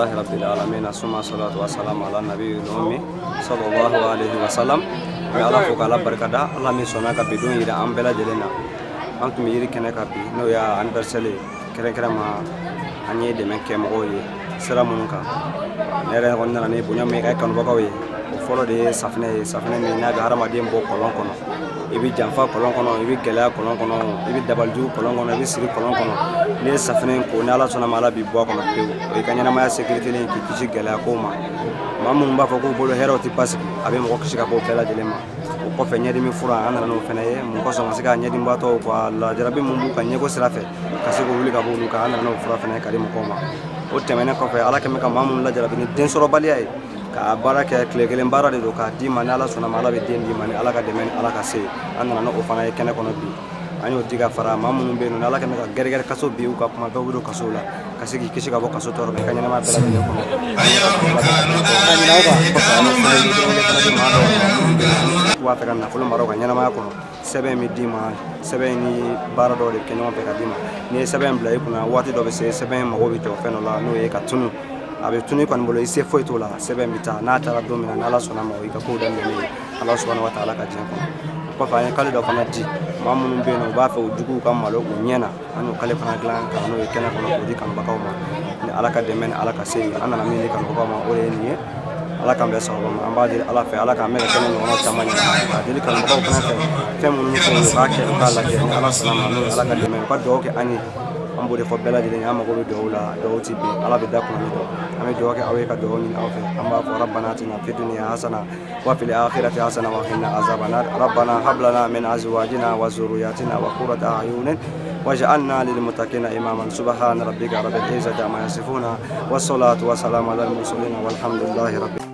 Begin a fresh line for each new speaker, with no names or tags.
لله رب العالمين ثم الصلاة والسلام على النبي الأمي صلى الله عليه وسلم. على فوق على بركة الله ميسونا كبدون يدا أمبلا جلنا أنتم يري كنا كبي نو يا أنبرسلي كرا ما أني دمن كم قوي سلامونك نرى قلنا نبي بنيا ميكا كانوا بقوي وفولو دي سفنة مينا بهارا مدين بو كلون كنا ibi janfa kolon kono ibi gɛlɛya kolon kono ibi dabalju kolon kono ibi siri kolon kono ni safinen ko ni ala sɔnna ma ala bi bɔ kɔnɔ pewu o ka ɲɛnamaya sécurité ni k'i kisi gɛlɛya ko ma maa minnu b'a fɔ k'u bolo hɛrɛw tɛ basigi a bɛ mɔgɔ kisi ka bɔ bɛɛ lajɛlen ma o kɔfɛ ɲɛdimi fura an nana n'o fɛnɛ ye mun kɔsɔn ka se ka ɲɛdimibatɔw ka lajarabi mun b'u ka ɲɛko sira fɛ ka se k'o wuli ka bɔ olu kan an nana n'o fura fɛnɛ ka di mɔgɔw ma o tɛmɛnen kɔfɛ ala kɛmɛ ka maa minnu lajarabi ni densɔrɔbaliya ye ka baara kɛ tile kelen baara de don k'a d'i ma ni ala sɔnna ma ala bɛ den d'i ma ni ala ka dɛmɛ ni ala ka se an nana n'o fana ye kɛnɛ kɔnɔ bi an y'o di ka fara maa minnu bɛ yen nɔ ni ala kɛmɛ ka gɛrɛgɛrɛ kaso bi u ka kuma bɛɛ bɛ don kaso la ka se k'i kisi ka bɔ kaso tɔɔrɔ ma i ka ɲɛnamaya bɛɛ lajɛlen kɔnɔ b'a fɛ ka nafolo mara u ka ɲɛnamaya kɔnɔ sɛbɛn bɛ d'i ma sɛbɛn ni baara dɔw de bɛ kɛ ɲɔgɔn fɛ ka d'i ma n'i ye sɛbɛn bila i kunna waati dɔ bɛ se sɛbɛn mago bɛ jɔ fɛn dɔ la n'o ye ka tunu a bɛ tunu kɔni bolo i se foyi t'o la sɛbɛn bɛ taa n'a taara don min na n'ala sɔnna ma o i ka kow daminɛ ye ala subahanahu wa taala ka diɲɛ kɔnɔ o kɔfɛ an ye kale dɔ fana di maa minnu bɛ yen nɔ u b'a fɛ o juguw ka malo u ɲɛ na an y'o kale fana dilan ka n'o ye kɛnɛ kɔnɔ k'o di kanubagaw ma ni ala ka dɛmɛ ni ala ka se an nana min di kanubagaw ma o de ye nin ye ala k'an bɛɛ sababa ma an b'a deli ala fɛ ala k'an bɛ ka kɛnɛ ɲɔgɔnna caman ɲini k'a deli kanubagaw fana fɛ fɛn minnu fɛ u k'a kɛ u k'a lajɛ ni ala sɔnna ma n'o ye ala ka dɛmɛ u ka dugawu kɛ an ye an b'o de fɔ bɛɛ lajɛlen an mago bɛ dugawu la dugawu ti bin ala bɛ da kunna ni dɔ an bɛ dugawu kɛ aw ye ka dugawu ɲini aw fɛ an b'a fɔ rabbana atina fid dunya hasana wa fil akhirati hasana wa qina azaban nar rabbana hab lana min azwajina wa zurriyyatina wa qurrata a'yunin waj'alna lil muttaqina imaman subhana rabbika rabbil izzati amma yasifuna was salatu was salamu alal mursalin walhamdulillahi rabbil